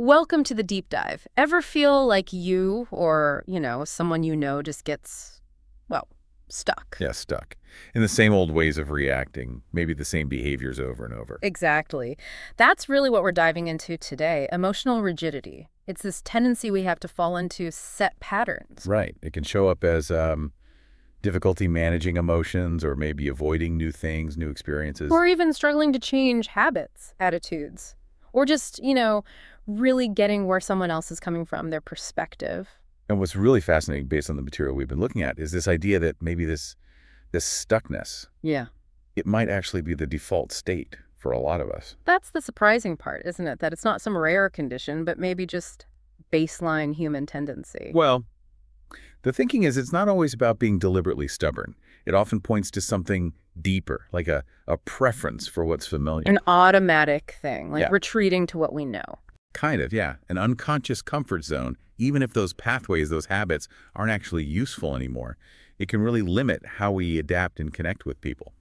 Welcome to the deep dive. Ever feel like you or, someone you know just gets, well, stuck? Yeah, stuck. In the same old ways of reacting, maybe the same behaviors over and over. Exactly. That's really what we're diving into today, emotional rigidity. It's this tendency we have to fall into set patterns. Right. It can show up as difficulty managing emotions or maybe avoiding new things, new experiences. Or even struggling to change habits, attitudes, or just, really getting where someone else is coming from, their perspective. And what's really fascinating based on the material we've been looking at is this idea that maybe this stuckness, Yeah. it might actually be the default state for a lot of us. That's the surprising part, isn't it? That it's not some rare condition, but maybe just baseline human tendency. Well, the thinking is it's not always about being deliberately stubborn. It often points to something deeper, like a preference for what's familiar. An automatic thing, like Yeah. retreating to what we know. Kind of, yeah. An unconscious comfort zone, even if those pathways, those habits, aren't actually useful anymore. It can really limit how we adapt and connect with people.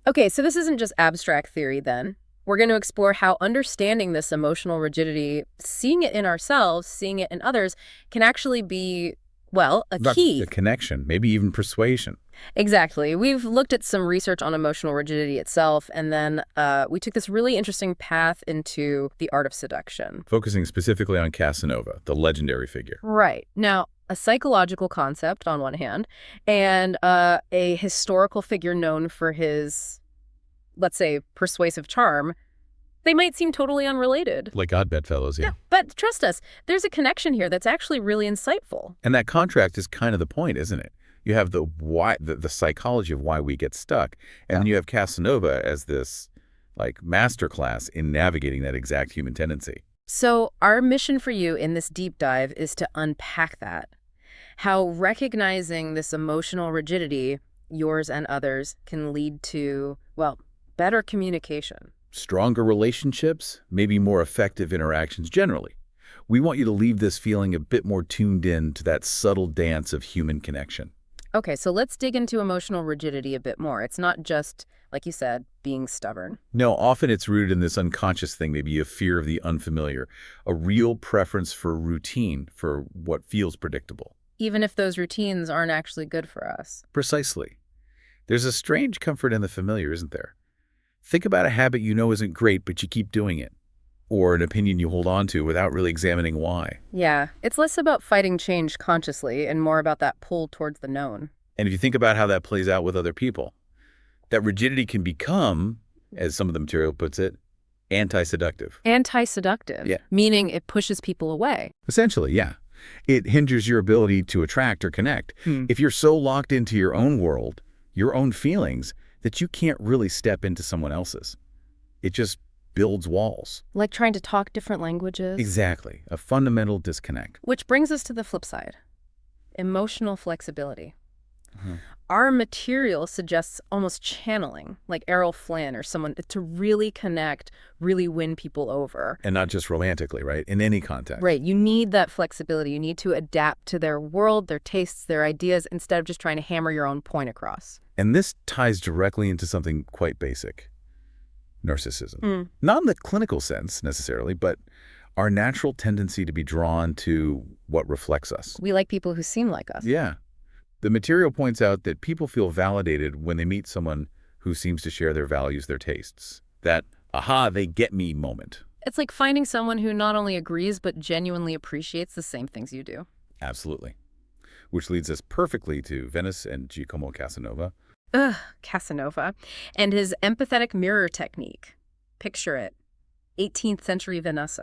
Okay, so this isn't just abstract theory then. We're going to explore how understanding this emotional rigidity, seeing it in ourselves, seeing it in others, can actually be, well, a key. A connection, maybe even persuasion. Exactly. We've looked at some research on emotional rigidity itself, and then we took this really interesting path into the art of seduction. Focusing specifically on Casanova, the legendary figure. Right. Now, a psychological concept on one hand, and a historical figure known for his, let's say, persuasive charm. They might seem totally unrelated. Like odd bedfellows, yeah. But trust us, there's a connection here that's actually really insightful. And that contrast is kind of the point, isn't it? You have the why, the psychology of why we get stuck, and then you have Casanova as this masterclass in navigating that exact human tendency. So our mission for you in this deep dive is to unpack that. How recognizing this emotional rigidity, yours and others, can lead to, well, better communication. Stronger relationships, maybe more effective interactions generally. We want you to leave this feeling a bit more tuned in to that subtle dance of human connection. Okay, so let's dig into emotional rigidity a bit more. It's not just, like you said, being stubborn. No, often it's rooted in this unconscious thing, maybe a fear of the unfamiliar, a real preference for routine, for what feels predictable. Even if those routines aren't actually good for us. Precisely. There's a strange comfort in the familiar, isn't there? Think about a habit you know isn't great, but you keep doing it. Or an opinion you hold on to without really examining why. Yeah, it's less about fighting change consciously and more about that pull towards the known. And if you think about how that plays out with other people, that rigidity can become, as some of the material puts it, anti-seductive. Anti-seductive, Yeah. Meaning it pushes people away. Essentially, yeah. It hinders your ability to attract or connect. If you're so locked into your own world, your own feelings, that you can't really step into someone else's. It just builds walls. Like trying to talk different languages. Exactly. A fundamental disconnect. Which brings us to the flip side. Emotional flexibility. Our material suggests almost channeling, like Errol Flynn or someone, to really connect, really win people over. And not just romantically, right? In any context. Right. You need that flexibility. You need to adapt to their world, their tastes, their ideas, instead of just trying to hammer your own point across. And this ties directly into something quite basic. Narcissism. Not in the clinical sense, necessarily, but our natural tendency to be drawn to what reflects us. We like people who seem like us. Yeah. The material points out that people feel validated when they meet someone who seems to share their values, their tastes. That, aha, they get me moment. It's like finding someone who not only agrees, but genuinely appreciates the same things you do. Absolutely. Which leads us perfectly to Venice and Giacomo Casanova. Casanova. And his empathetic mirror technique. Picture it. 18th century Venice.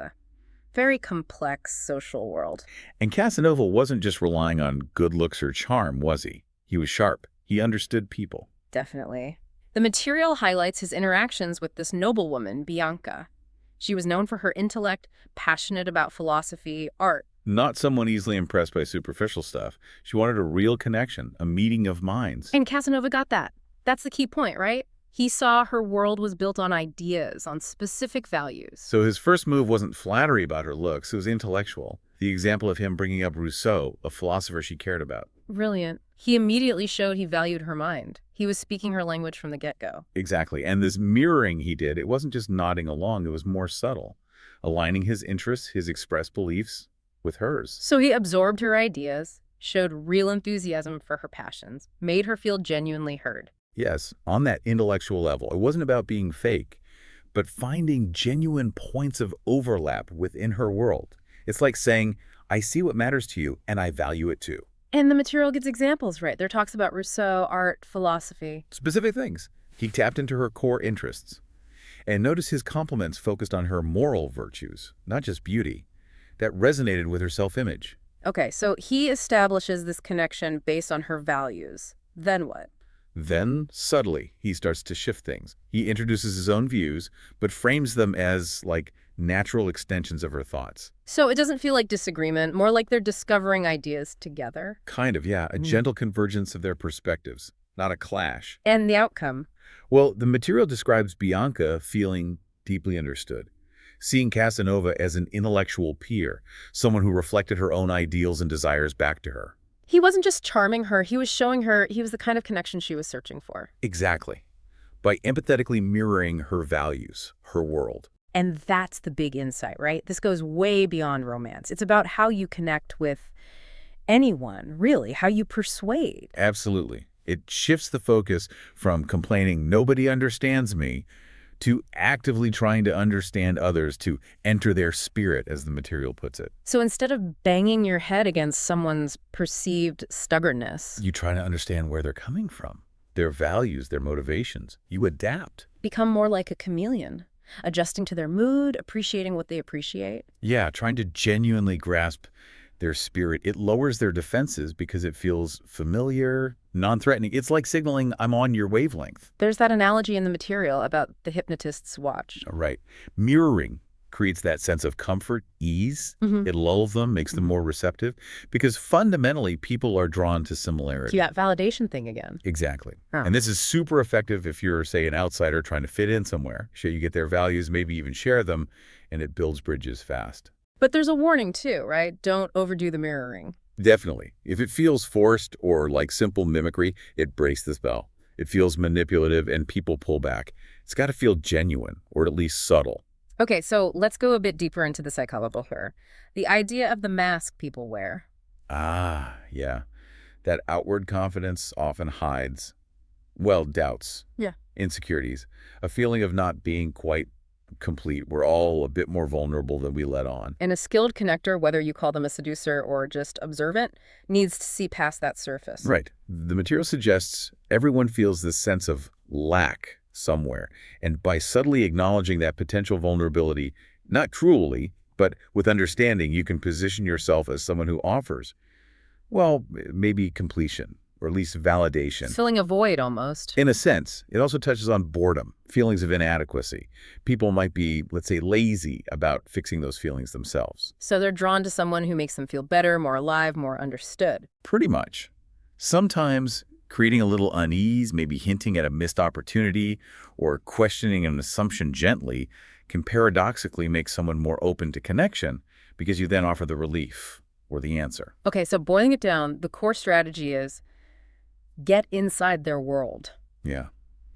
Very complex social world. And Casanova wasn't just relying on good looks or charm, was he? He was sharp. He understood people. Definitely. The material highlights his interactions with this noblewoman, Bianca. She was known for her intellect, passionate about philosophy, art. Not someone easily impressed by superficial stuff. She wanted a real connection, a meeting of minds. And Casanova got that. That's the key point, right? He saw her world was built on ideas, on specific values. So his first move wasn't flattery about her looks, it was intellectual. The example of him bringing up Rousseau, a philosopher she cared about. Brilliant. He immediately showed he valued her mind. He was speaking her language from the get-go. Exactly. And this mirroring he did, it wasn't just nodding along, it was more subtle. aligning his interests, his expressed beliefs, with hers. So he absorbed her ideas, showed real enthusiasm for her passions, made her feel genuinely heard. Yes, on that intellectual level. It wasn't about being fake, but finding genuine points of overlap within her world. It's like saying, I see what matters to you, and I value it too. And the material gives examples, right? There talks about Rousseau, art, philosophy. Specific things. He tapped into her core interests. And notice his compliments focused on her moral virtues, not just beauty. That resonated with her self-image. Okay, so he establishes this connection based on her values. Then what? Then, subtly, he starts to shift things. He introduces his own views, but frames them as, like, natural extensions of her thoughts. So it doesn't feel like disagreement, more like they're discovering ideas together. Kind of, yeah. A gentle convergence of their perspectives, not a clash. And the outcome? Well, the material describes Bianca feeling deeply understood, seeing Casanova as an intellectual peer, someone who reflected her own ideals and desires back to her. He wasn't just charming her, he was showing her he was the kind of connection she was searching for. Exactly. By empathetically mirroring her values, her world. And that's the big insight, right? This goes way beyond romance. It's about how you connect with anyone, really, how you persuade. Absolutely. It shifts the focus from complaining, nobody understands me, to actively trying to understand others, to enter their spirit, as the material puts it. So instead of banging your head against someone's perceived stubbornness, You try to understand where they're coming from, their values, their motivations. You adapt. become more like a chameleon, adjusting to their mood, appreciating what they appreciate. Yeah, trying to genuinely grasp their spirit. It lowers their defenses because it feels familiar, non-threatening. It's like signaling, I'm on your wavelength. There's that analogy in the material about the hypnotist's watch. Right. Mirroring creates that sense of comfort, ease. It lulls them, makes them more receptive, because fundamentally, people are drawn to similarity. That validation thing again. Exactly. Oh. And this is super effective if you're, say, an outsider trying to fit in somewhere. Sure, you get their values, maybe even share them, and it builds bridges fast. But there's a warning too, right? Don't overdo the mirroring. Definitely. If it feels forced or like simple mimicry, it breaks the spell. It feels manipulative and people pull back. It's got to feel genuine, or at least subtle. Okay, so let's go a bit deeper into the psychology here. The idea of the mask people wear. Ah, yeah. That outward confidence often hides, well, doubts, insecurities, a feeling of not being quite complete. We're all a bit more vulnerable than we let on. And a skilled connector, whether you call them a seducer or just observant, needs to see past that surface. Right. The material suggests everyone feels this sense of lack somewhere. And by subtly acknowledging that potential vulnerability, not cruelly, but with understanding, you can position yourself as someone who offers, well, maybe completion, or at least validation. Filling a void almost. In a sense, it also touches on boredom, feelings of inadequacy. People might be, let's say, lazy about fixing those feelings themselves. So they're drawn to someone who makes them feel better, more alive, more understood. Pretty much. Sometimes creating a little unease, maybe hinting at a missed opportunity, or questioning an assumption gently, can paradoxically make someone more open to connection because you then offer the relief or the answer. Okay, so boiling it down, the core strategy is get inside their world. Yeah.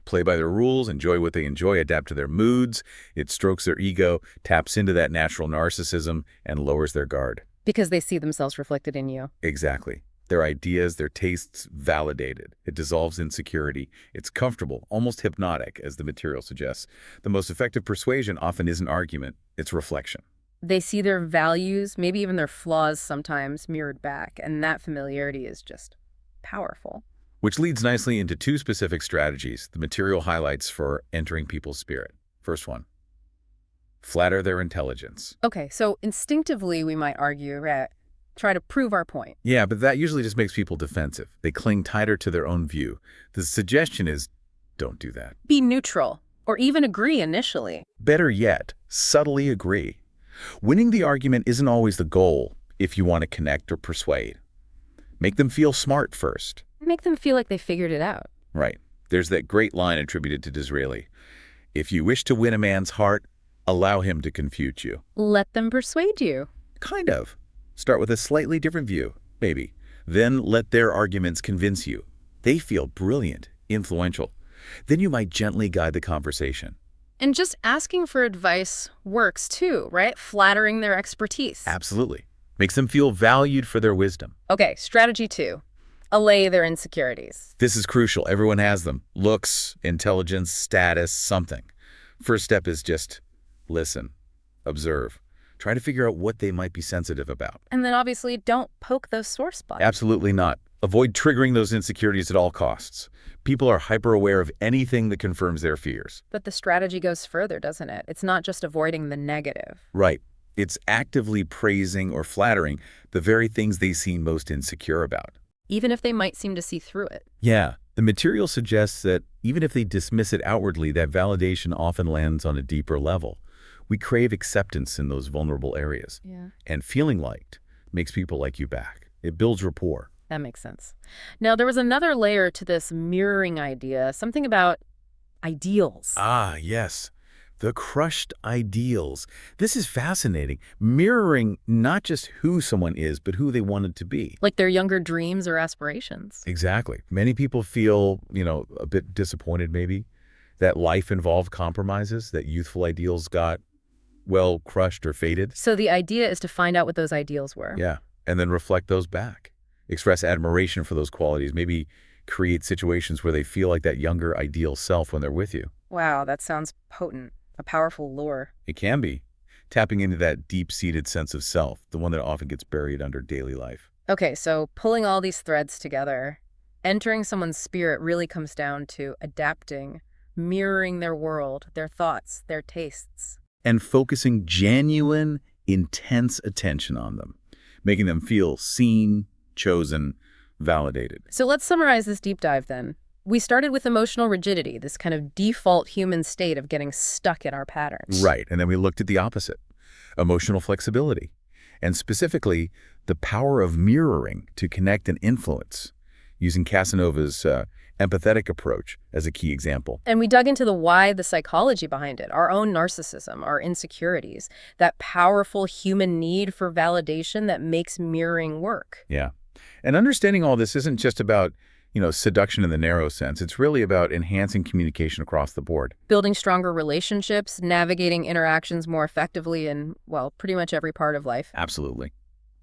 Play by their rules, enjoy what they enjoy, adapt to their moods. It strokes their ego, taps into that natural narcissism, and lowers their guard. Because they see themselves reflected in you. Exactly. Their ideas, their tastes validated. It dissolves insecurity. It's comfortable, almost hypnotic, as the material suggests. The most effective persuasion often isn't argument, it's reflection. They see their values, maybe even their flaws sometimes, mirrored back, and that familiarity is just powerful. Which leads nicely into two specific strategies the material highlights for entering people's spirit. First one, flatter their intelligence. Okay, so instinctively we might argue, right, try to prove our point. Yeah, but that usually just makes people defensive. They cling tighter to their own view. The suggestion is, don't do that. Be neutral, or even agree initially. Better yet, subtly agree. Winning the argument isn't always the goal if you want to connect or persuade. Make them feel smart first. Make them feel like they figured it out. Right. There's that great line attributed to Disraeli. If you wish to win a man's heart, allow him to confute you. Let them persuade you. Kind of. Start with a slightly different view, maybe. Then let their arguments convince you. They feel brilliant, influential. Then you might gently guide the conversation. And just asking for advice works too, right? Flattering their expertise. Absolutely. Makes them feel valued for their wisdom. Okay, strategy 2. Allay their insecurities. This is crucial. Everyone has them. Looks, intelligence, status, something. First step is just listen, observe. Try to figure out what they might be sensitive about. And then obviously don't poke those sore spots. Absolutely not. Avoid triggering those insecurities at all costs. People are hyper-aware of anything that confirms their fears. But the strategy goes further, doesn't it? It's not just avoiding the negative. Right. It's actively praising or flattering the very things they seem most insecure about. Even if they might seem to see through it. Yeah. The material suggests that even if they dismiss it outwardly, that validation often lands on a deeper level. We crave acceptance in those vulnerable areas. Yeah. And feeling liked makes people like you back. It builds rapport. That makes sense. Now, there was another layer to this mirroring idea, something about ideals. Ah, yes. The crushed ideals. This is fascinating. Mirroring not just who someone is, but who they wanted to be. Like their younger dreams or aspirations. Exactly. Many people feel, a bit disappointed maybe that life involved compromises, that youthful ideals got, well, crushed or faded. So the idea is to find out what those ideals were. Yeah, and then reflect those back. Express admiration for those qualities. Maybe create situations where they feel like that younger ideal self when they're with you. Wow, that sounds potent. A powerful lure. It can be. Tapping into that deep-seated sense of self, the one that often gets buried under daily life. Okay, so pulling all these threads together, entering someone's spirit really comes down to adapting, mirroring their world, their thoughts, their tastes. And focusing genuine, intense attention on them, making them feel seen, chosen, validated. So let's summarize this deep dive then. We started with emotional rigidity, this kind of default human state of getting stuck in our patterns. Right, and then we looked at the opposite, emotional flexibility, and specifically the power of mirroring to connect and influence, using Casanova's empathetic approach as a key example. And we dug into the why, the psychology behind it, our own narcissism, our insecurities, that powerful human need for validation that makes mirroring work. Yeah, and understanding all this isn't just about seduction in the narrow sense. It's really about enhancing communication across the board. Building stronger relationships, navigating interactions more effectively in, well, pretty much every part of life. Absolutely.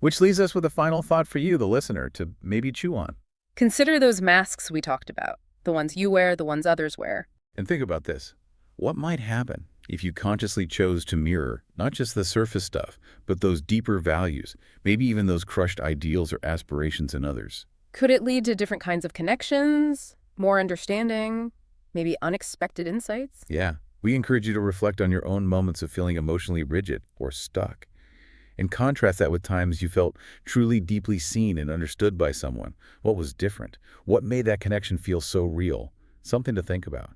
Which leaves us with a final thought for you, the listener, to maybe chew on. Consider those masks we talked about, the ones you wear, the ones others wear. And think about this. What might happen if you consciously chose to mirror not just the surface stuff, but those deeper values, maybe even those crushed ideals or aspirations in others? Could it lead to different kinds of connections, more understanding, maybe unexpected insights? Yeah. We encourage you to reflect on your own moments of feeling emotionally rigid or stuck, and contrast that with times you felt truly deeply seen and understood by someone. What was different? What made that connection feel so real? Something to think about.